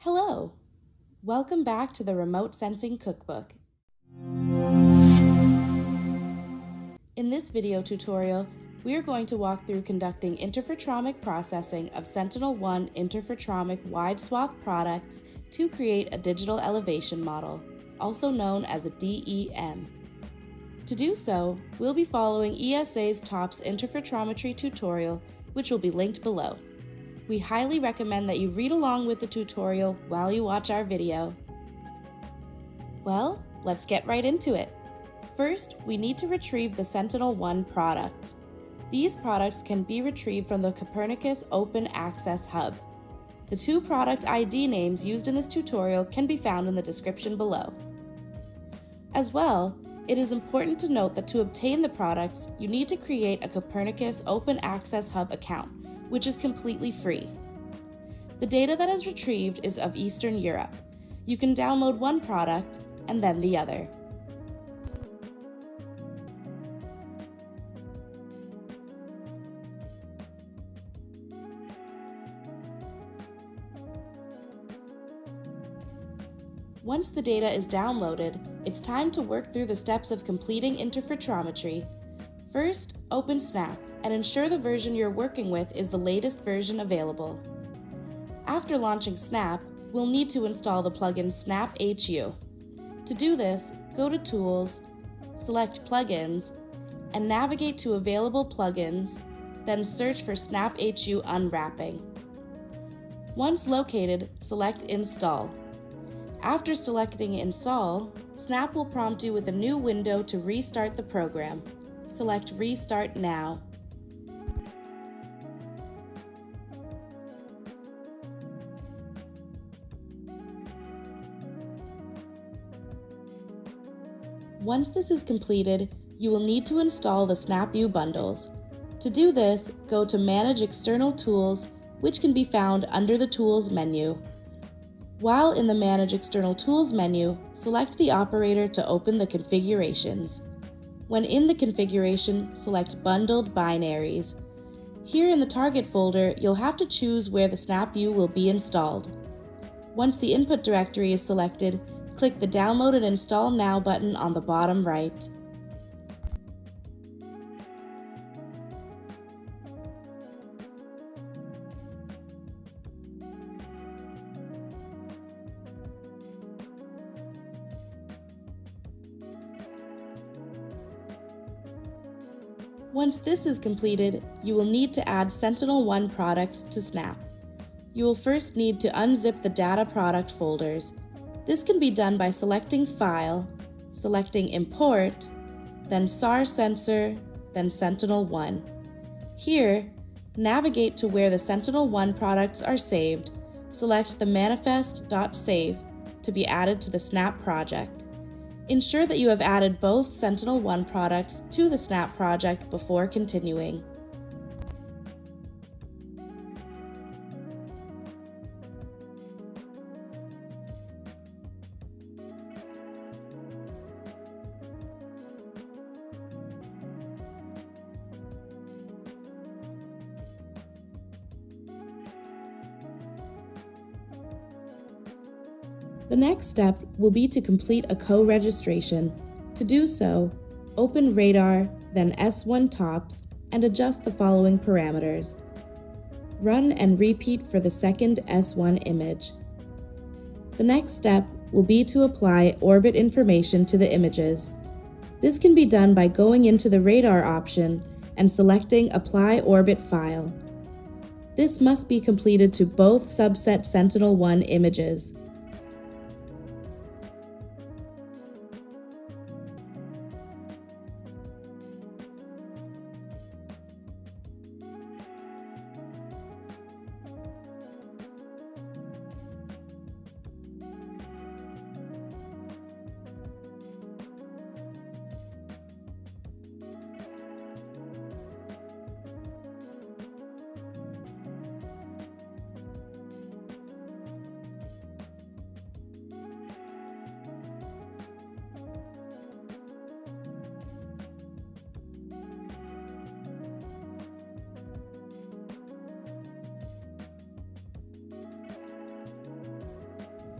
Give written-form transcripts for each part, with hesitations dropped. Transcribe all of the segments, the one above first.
Hello! Welcome back to the Remote Sensing Cookbook. In this video tutorial, we are going to walk through conducting interferometric processing of Sentinel-1 interferometric wide swath products to create a digital elevation model, also known as a DEM. To do so, we'll be following ESA's TOPS Interferometry tutorial, which will be linked below. We highly recommend that you read along with the tutorial while you watch our video. Well, let's get right into it. First, we need to retrieve the Sentinel-1 products. These products can be retrieved from the Copernicus Open Access Hub. The two product ID names used in this tutorial can be found in the description below. As well, it is important to note that to obtain the products, you need to create a Copernicus Open Access Hub account, which is completely free. The data that is retrieved is of Eastern Europe. You can download one product and then the other. Once the data is downloaded, it's time to work through the steps of completing interferometry. First, open Snap and ensure the version you're working with is the latest version available. After launching Snap, we'll need to install the plugin SnapHU. To do this, go to Tools, select Plugins, and navigate to Available Plugins, then search for SnapHU Unwrapping. Once located, select Install. After selecting Install, Snap will prompt you with a new window to restart the program. Select Restart Now. Once this is completed, you will need to install the SnapView bundles. To do this, go to Manage External Tools, which can be found under the Tools menu. While in the Manage External Tools menu, select the operator to open the configurations. When in the configuration, select Bundled Binaries. Here in the target folder, you'll have to choose where the SnapView will be installed. Once the input directory is selected, click the Download and Install Now button on the bottom right. Once this is completed, you will need to add Sentinel-1 products to Snap. You will first need to unzip the data product folders. This can be done by selecting File, selecting Import, then SAR Sensor, then Sentinel-1. Here, navigate to where the Sentinel-1 products are saved, select the manifest.save to be added to the Snap project. Ensure that you have added both Sentinel-1 products to the Snap project before continuing. The next step will be to complete a co-registration. To do so, open Radar, then S1 TOPS, and adjust the following parameters. Run and repeat for the second S1 image. The next step will be to apply orbit information to the images. This can be done by going into the Radar option and selecting Apply Orbit File. This must be completed to both subset Sentinel-1 images.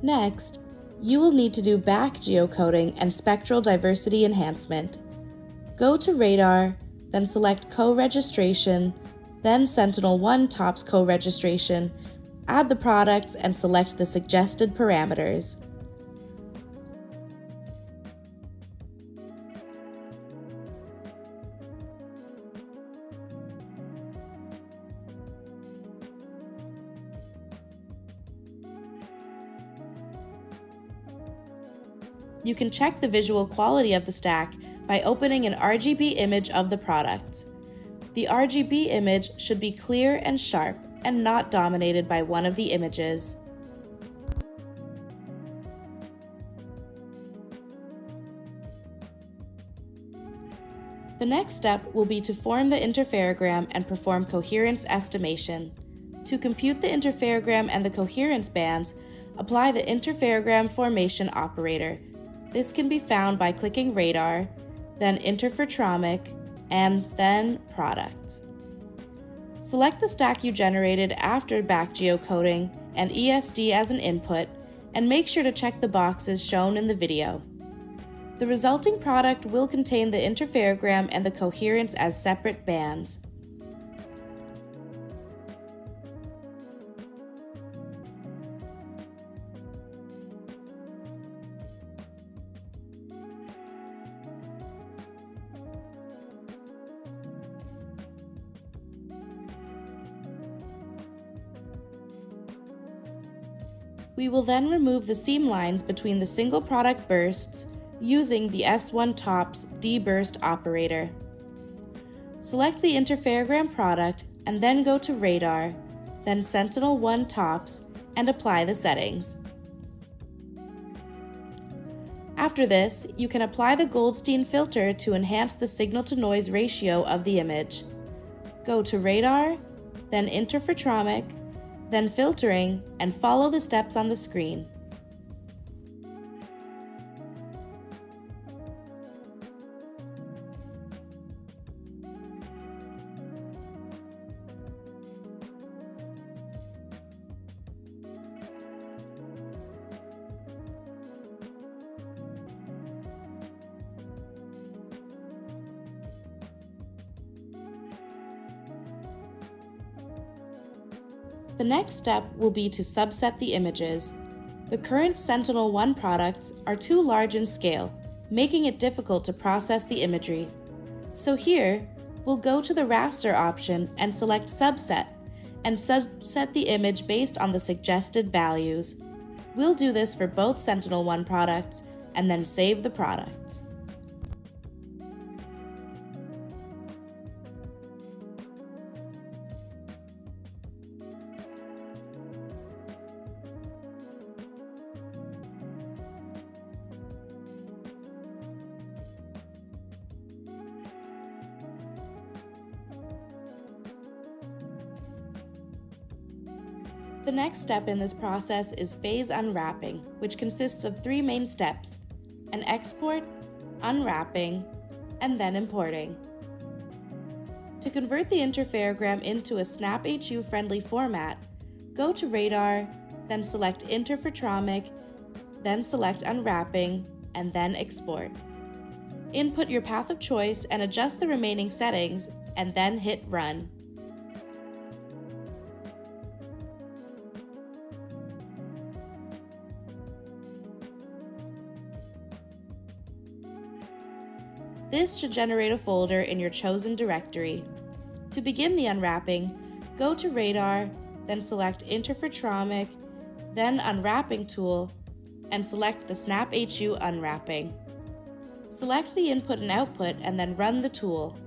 Next, you will need to do back geocoding and spectral diversity enhancement. Go to Radar, then select Co-registration, then Sentinel-1 TOPS co-registration, add the products and select the suggested parameters. You can check the visual quality of the stack by opening an RGB image of the product. The RGB image should be clear and sharp and not dominated by one of the images. The next step will be to form the interferogram and perform coherence estimation. To compute the interferogram and the coherence bands, apply the interferogram formation operator. This can be found by clicking Radar, then Interferometric, and then Products. Select the stack you generated after back geocoding and ESD as an input, and make sure to check the boxes shown in the video. The resulting product will contain the interferogram and the coherence as separate bands. We will then remove the seam lines between the single product bursts using the S1 TOPS deburst operator. Select the interferogram product and then go to Radar, then Sentinel-1 TOPS, and apply the settings. After this, you can apply the Goldstein filter to enhance the signal-to-noise ratio of the image. Go to Radar, then Interferometric, then Filtering, and follow the steps on the screen. The next step will be to subset the images. The current Sentinel-1 products are too large in scale, making it difficult to process the imagery. So here, we'll go to the raster option and select Subset, and subset the image based on the suggested values. We'll do this for both Sentinel-1 products, and then save the products. The next step in this process is phase unwrapping, which consists of three main steps: an export, unwrapping, and then importing. To convert the interferogram into a SnapHU-friendly format, go to Radar, then select Interferometric, then select Unwrapping, and then Export. Input your path of choice and adjust the remaining settings, and then hit Run. This should generate a folder in your chosen directory. To begin the unwrapping, go to Radar, then select Interferometric, then Unwrapping tool, and select the SnapHU Unwrapping. Select the input and output and then run the tool.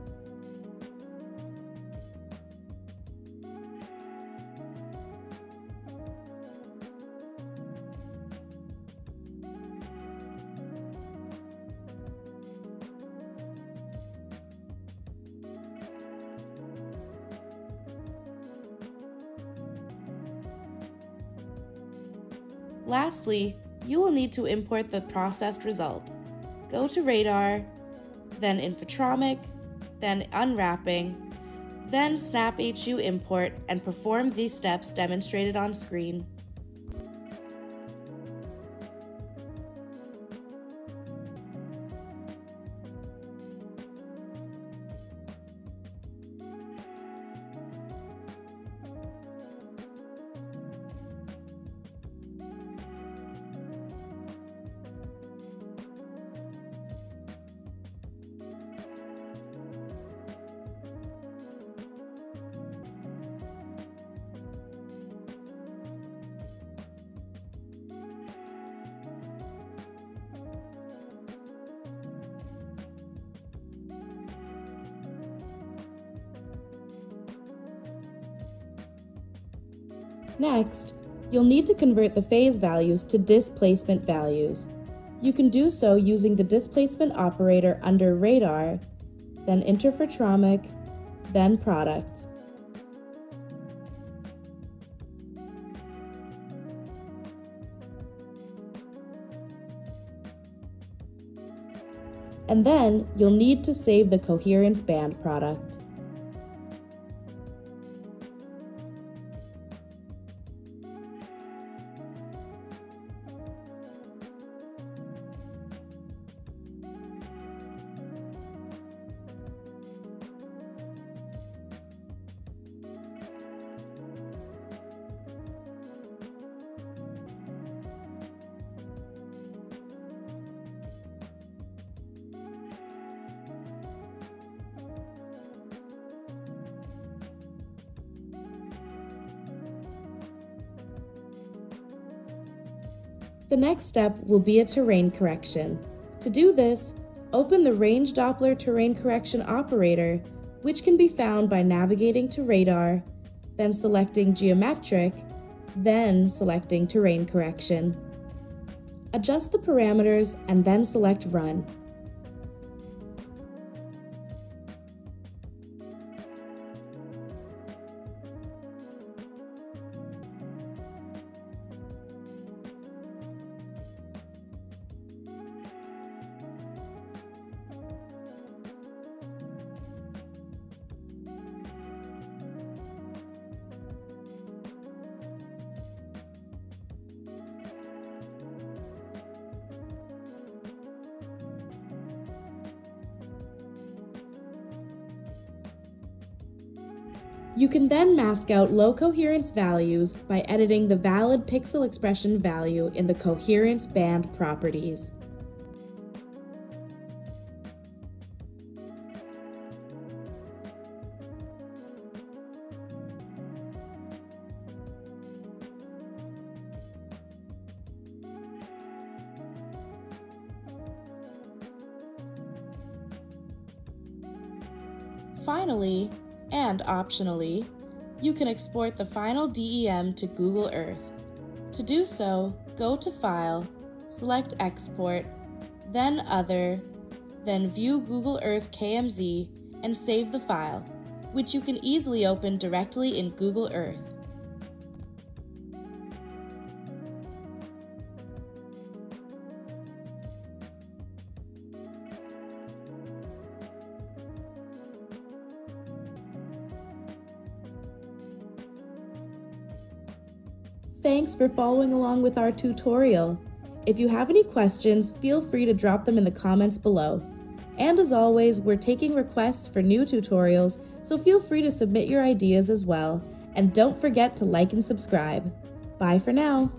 Lastly, you will need to import the processed result. Go to Radar, then Interferometric, then Unwrapping, then SnapHU Import, and perform these steps demonstrated on screen. Next, you'll need to convert the phase values to displacement values. You can do so using the displacement operator under Radar, then Interferometric, then Products. And then you'll need to save the coherence band product. The next step will be a terrain correction. To do this, open the Range Doppler Terrain Correction operator, which can be found by navigating to Radar, then selecting Geometric, then selecting Terrain Correction. Adjust the parameters and then select Run. You can then mask out low coherence values by editing the valid pixel expression value in the coherence band properties. Finally, and optionally, you can export the final DEM to Google Earth. To do so, go to File, select Export, then Other, then View Google Earth KMZ, and save the file, which you can easily open directly in Google Earth. Thanks for following along with our tutorial. If you have any questions, feel free to drop them in the comments below. And as always, we're taking requests for new tutorials, so feel free to submit your ideas as well. And don't forget to like and subscribe. Bye for now.